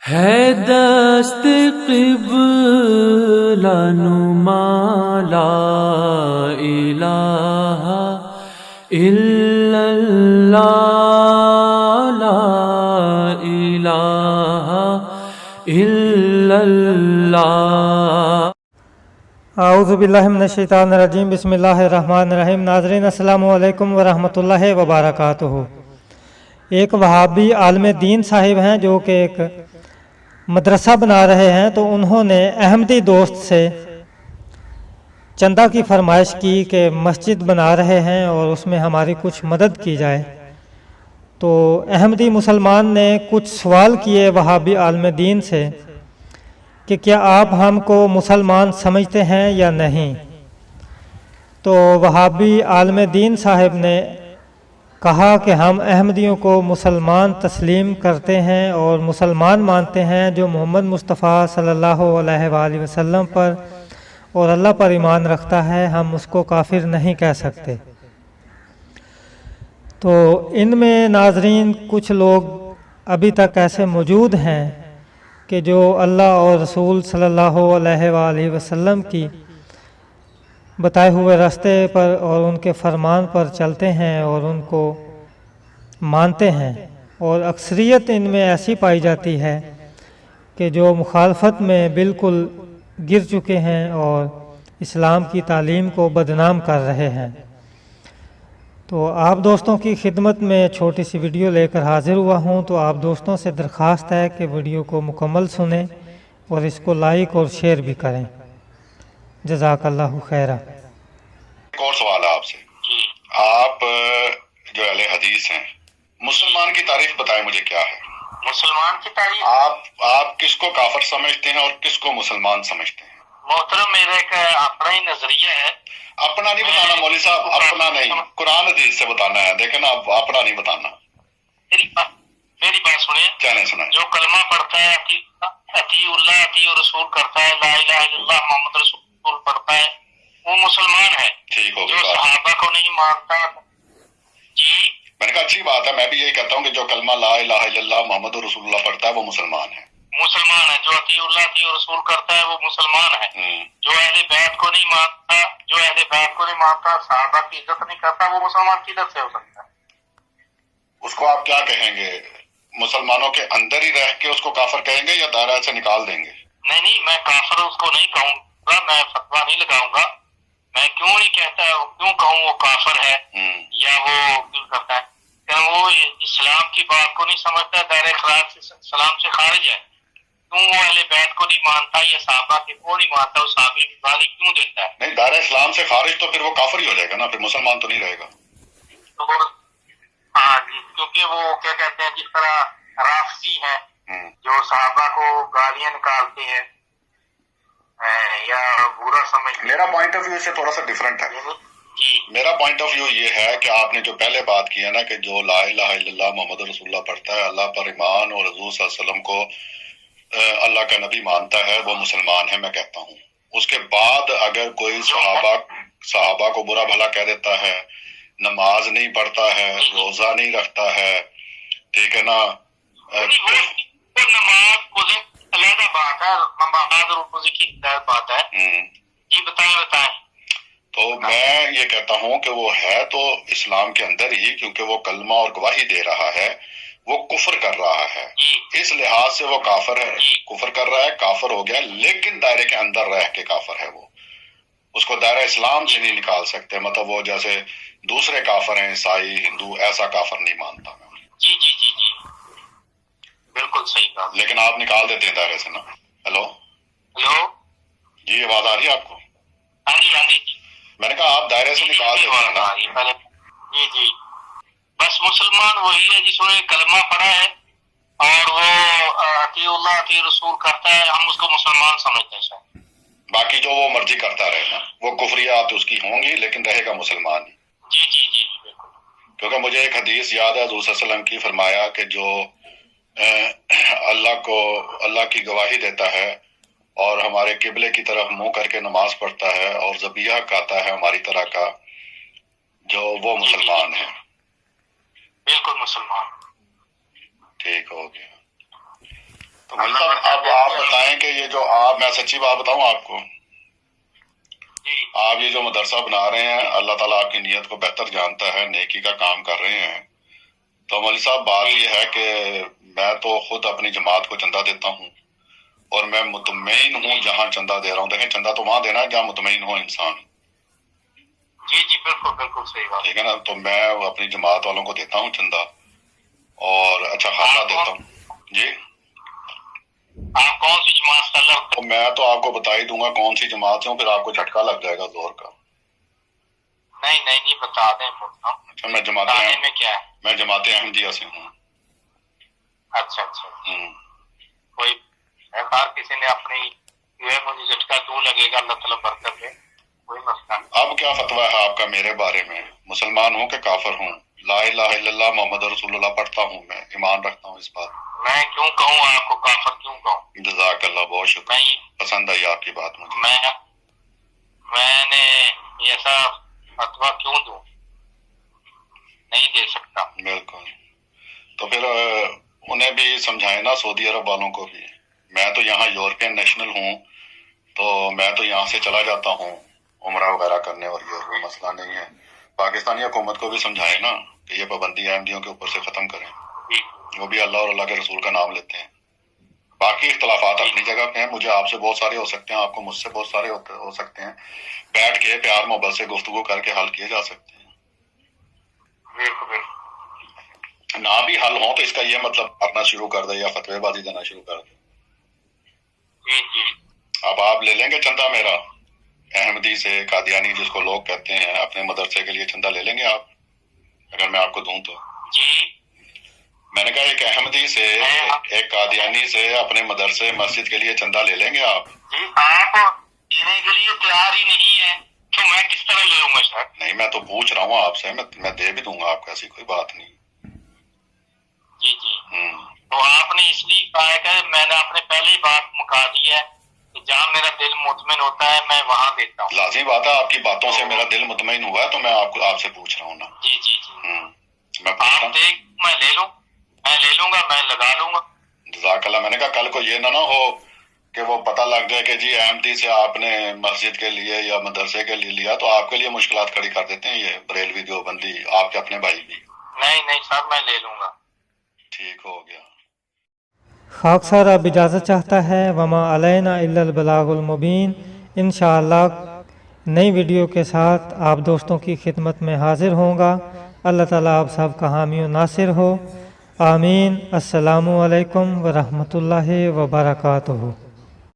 ہے دست قبلہ نما لا الہ الا اللہ لا الہ الا اللہ۔ اعوذ باللہ من الشیطان الرجیم، بسم اللہ الرحمن الرحیم۔ ناظرین السلام علیکم ورحمۃ اللہ وبرکاتہ۔ ایک وہابی عالم دین صاحب ہیں جو کہ ایک مدرسہ بنا رہے ہیں، تو انہوں نے احمدی دوست سے چندہ کی فرمائش کی کہ مسجد بنا رہے ہیں اور اس میں ہماری کچھ مدد کی جائے۔ تو احمدی مسلمان نے کچھ سوال کیے وہابی عالم دین سے کہ کیا آپ ہم کو مسلمان سمجھتے ہیں یا نہیں؟ تو وہابی عالم دین صاحب نے کہا کہ ہم احمدیوں کو مسلمان تسلیم کرتے ہیں اور مسلمان مانتے ہیں، جو محمد مصطفیٰ صلی اللہ علیہ وآلہ وسلم پر اور اللہ پر ایمان رکھتا ہے، ہم اس کو کافر نہیں کہہ سکتے۔ تو ان میں ناظرین کچھ لوگ ابھی تک ایسے موجود ہیں کہ جو اللہ اور رسول صلی اللہ علیہ وآلہ وسلم کی بتائے ہوئے راستے پر اور ان کے فرمان پر چلتے ہیں اور ان کو مانتے ہیں، اور اکثریت ان میں ایسی پائی جاتی ہے کہ جو مخالفت میں بالکل گر چکے ہیں اور اسلام کی تعلیم کو بدنام کر رہے ہیں۔ تو آپ دوستوں کی خدمت میں چھوٹی سی ویڈیو لے کر حاضر ہوا ہوں، تو آپ دوستوں سے درخواست ہے کہ ویڈیو کو مکمل سنیں اور اس کو لائک اور شیئر بھی کریں۔ جزاک اللہ خیرہ۔ ایک اور سوال ہے آپ سے، آپ جو اہل حدیث ہیں، مسلمان کی تعریف بتائیں مجھے کیا ہے؟ مسلمان کی تعریف آپ کس کو کافر سمجھتے ہیں اور کس کو مسلمان سمجھتے ہیں؟ محترم، میرا ایک اپنا ہی نظریہ ہے۔ اپنا نہیں بتانا مولوی صاحب، اپنا نہیں، قرآن حدیث سے بتانا ہے، دیکھیں نا، اپنا نہیں بتانا۔ میری بات سنیں، کیا نہیں سنا؟ جو کلمہ پڑھتا ہے، اطیع اللہ اطیع رسول کرتا ہے، لا الہ الا اللہ محمد رسول پڑھتا ہے، وہ مسلمان ہے۔ ٹھیک ہو جو گئی بات، صحابہ کو نہیں مانتا، جی میں نے کہا اچھی بات ہے، میں بھی یہی کہتا ہوں کہ جو کلمہ لا الہ الا اللہ محمد رسول اللہ پڑھتا ہے وہ مسلمان ہے۔ مسلمان ہے۔ جو اطیع اللہ اطیع رسول کرتا ہے وہ مسلمان ہے۔ جو اہل بیت کو نہیں مانتا، صحابہ کی عزت نہیں کرتا، وہ مسلمان کی عزت سے ہو سکتا ہے۔ اس کو آپ کیا کہیں گے؟ مسلمانوں کے اندر ہی رہ کے اس کو کافر کہیں گے یا دائرہ سے نکال دیں گے؟ نہیں، میں کافر اس کو نہیں کہوں گا، میں فتویٰ نہیں لگاؤں گا۔ میں کیوں نہیں کہتا، کیوں کہوں وہ کافر ہے یا وہ کیوں کرتا ہے؟ کہ وہ اسلام کی بات کو نہیں سمجھتا، دائرہ اخراج سے، اسلام سے خارج ہے۔ کیوں وہ اہل بیت کو نہیں مانتا یا صحابہ کو نہیں مانتا، وہ صحابی کی گالی کیوں دیتا ہے؟ نہیں، دائرہ اسلام سے خارج تو پھر وہ کافر ہی ہو جائے گا نا، پھر مسلمان تو نہیں رہے گا۔ ہاں جی، کیونکہ وہ کیا کہتے ہیں، جس طرح رافضی ہیں جو صحابہ کو گالیاں نکالتے ہیں یا برا سمجھتے ہیں۔ میرا پوائنٹ آف ویو سے تھوڑا سا ڈفرینٹ ہے جی، میرا پوائنٹ آف ویو یہ ہے کہ آپ نے جو پہلے بات کی ہے نا کہ جو لا الہ الا اللہ محمد رسول اللہ پڑھتا ہے، اللہ پر ایمان اور حضور صلی اللہ علیہ وسلم کو اللہ کا نبی مانتا ہے، وہ مسلمان ہے، میں کہتا ہوں۔ اس کے بعد اگر کوئی صحابہ کو برا بھلا کہہ دیتا ہے، نماز نہیں پڑھتا ہے، روزہ نہیں رکھتا ہے، ٹھیک ہے نا، نماز روزے علیحدہ بات ہے، نماز اور روزے کی بات ہے۔ جی بتائیں۔ تو میں یہ کہتا ہوں کہ وہ ہے تو اسلام کے اندر ہی، کیونکہ وہ کلمہ اور گواہی دے رہا ہے، وہ کفر کر رہا ہے، اس لحاظ سے وہ کافر ہے، کفر کر رہا ہے، کافر ہو گیا، لیکن دائرے کے اندر رہ کے کافر ہے وہ، اس کو دائرہ اسلام سے نہیں نکال سکتے۔ مطلب وہ جیسے دوسرے کافر ہیں، عیسائی، ہندو، ایسا کافر نہیں مانتا میں۔ جی بالکل صحیح کہا، لیکن آپ نکال دیتے ہیں دائرے سے نا۔ ہیلو جی، آواز آ رہی ہے آپ کو؟ ہاں جی میں نے کہا آپ دائرے سے نکال دیتے ہیں نا۔ جی بس مسلمان وہی ہے جس نے کلمہ پڑھا ہے اور وہ اطیع اللہ اطیع رسول کرتا ہے، ہم اس کو مسلمان سمجھتے ہیں سر۔ باقی جو وہ مرضی کرتا رہے نا، وہ کفریات اس کی ہوں گی لیکن رہے گا مسلمان ہی۔ جی بالکل۔ کیونکہ مجھے ایک حدیث یاد ہے، حضور صلی اللہ علیہ وسلم کی، فرمایا کہ جو اللہ کی گواہی دیتا ہے اور ہمارے قبلے کی طرف منہ کر کے نماز پڑھتا ہے اور ذبیحہ کھاتا ہے ہماری طرح کا، جو وہ مسلمان ہے۔ بالکل مسلمان۔ ٹھیک ہو گیا۔ تو مولوی صاحب اب آپ بتائیں کہ یہ جو میں سچی بات بتاؤں آپ کو، آپ یہ جو مدرسہ بنا رہے ہیں، اللہ تعالیٰ آپ کی نیت کو بہتر جانتا ہے، نیکی کا کام کر رہے ہیں، تو مولوی صاحب بات یہ ہے کہ میں تو خود اپنی جماعت کو چندہ دیتا ہوں، اور میں مطمئن ہوں جہاں چندہ دے رہا ہوں، دیکھیں چندہ تو وہاں دینا ہے جہاں مطمئن ہو انسان. جی بالکل بالکل صحیح بات. ٹھیک ہے نا، تو میں اپنی جماعت والوں کو دیتا ہوں چندہ، اور اچھا خاصا دیتا ہوں. جی آپ کون سی جماعت کا اللہ؟ تو میں تو آپ کو بتا ہی دوں گا کون سی جماعت ہوں، پھر آپ کو جھٹکا لگ جائے گا زور کا. نہیں بتا دیں. اچھا میں میں کیا ہے؟ میں جماعت احمدیہ سے ہوں. اچھا کوئی بار کسی نے اپنی مجھے جھٹکا تو لگے گا، اللہ تعالیٰ برکت دے، کوئی مسئلہ نہیں. اب کیا فتویٰ ہے آپ کا میرے بارے میں؟ مسلمان ہوں کہ کافر ہوں؟ لا الہ الا اللہ محمد رسول اللہ پڑھتا ہوں، میں ایمان رکھتا ہوں اس بات. میں کیوں کہوں آپ کو کافر، کیوں کہوں؟ جزاک اللہ، بہت شکریہ، پسند آئی آپ کی بات مجھے. میں نے ایسا فتویٰ کیوں دوں؟ نہیں دے سکتا. بالکل. تو پھر انہیں بھی سمجھائیں نا، سعودی عرب والوں کو بھی. میں تو یہاں یورپین نیشنل ہوں، تو میں تو یہاں سے چلا جاتا ہوں عمرہ وغیرہ کرنے، اور یہ کوئی مسئلہ نہیں ہے. پاکستانی حکومت کو بھی سمجھائے نا کہ یہ پابندی احمدیوں کے اوپر سے ختم کریں. وہ بھی اللہ اور اللہ کے رسول کا نام لیتے ہیں. باقی اختلافات اپنی جگہ پہ ہیں، مجھے آپ سے بہت سارے ہو سکتے ہیں، آپ کو مجھ سے بہت سارے ہو سکتے ہیں. بیٹھ کے پیار محبت سے گفتگو کر کے حل کیے جا سکتے ہیں. نہ بھی حل ہو تو اس کا یہ مطلب کرنا شروع کر دے یا فتوی بازی دینا شروع کر دے. اب آپ لے لیں گے چندہ میرا احمدی سے، قادیانی جس کو لوگ کہتے ہیں، اپنے مدرسے کے لیے چندہ لے لیں گے آپ اگر میں آپ کو دوں تو؟ میں نے کہا ایک احمدی سے، ایک قادیانی سے اپنے مدرسے مسجد کے لیے چندہ لے لیں گے آپ؟ آپ دینے کے لیے تیار ہی نہیں ہے تو میں کس طرح لے لوں گا سر؟ نہیں میں تو پوچھ رہا ہوں آپ سے، میں دے بھی دوں گا آپ کو، ایسی کوئی بات نہیں. جی تو آپ نے اس لیے کہا ہے کہ میں نے اپنے پہلے ہی بات مکا دی ہے کہ جہاں میرا دل مطمئن ہوتا ہے میں وہاں دیتا ہوں. لازمی بات ہے، آپ کی باتوں سے میرا دل مطمئن ہوا ہے تو میں آپ سے پوچھ رہا ہوں نا. جی میں پوچھ رہا ہوں. میں لے لوں گا، میں لگا لوں گا. جزاک اللہ. میں نے کہا کل کو یہ نہ ہو کہ وہ پتہ لگ جائے کہ جی احمدی سے آپ نے مسجد کے لیے یا مدرسے کے لیے لیا تو آپ کے لیے مشکلات کھڑی کر دیتے ہیں یہ بریلوی دیوبندی، آپ کے اپنے بھائی بھی. نہیں سر میں لے لوں گا. ٹھیک ہو گیا. خاکسار اب اجازت چاہتا ہے. وما علینا الا البلاغ المبین. انشاءاللہ نئی ویڈیو کے ساتھ آپ دوستوں کی خدمت میں حاضر ہوں گا. اللہ تعالیٰ آپ سب کا حامی و ناصر ہو. آمین. السلام علیکم ورحمۃ اللہ وبرکاتہ.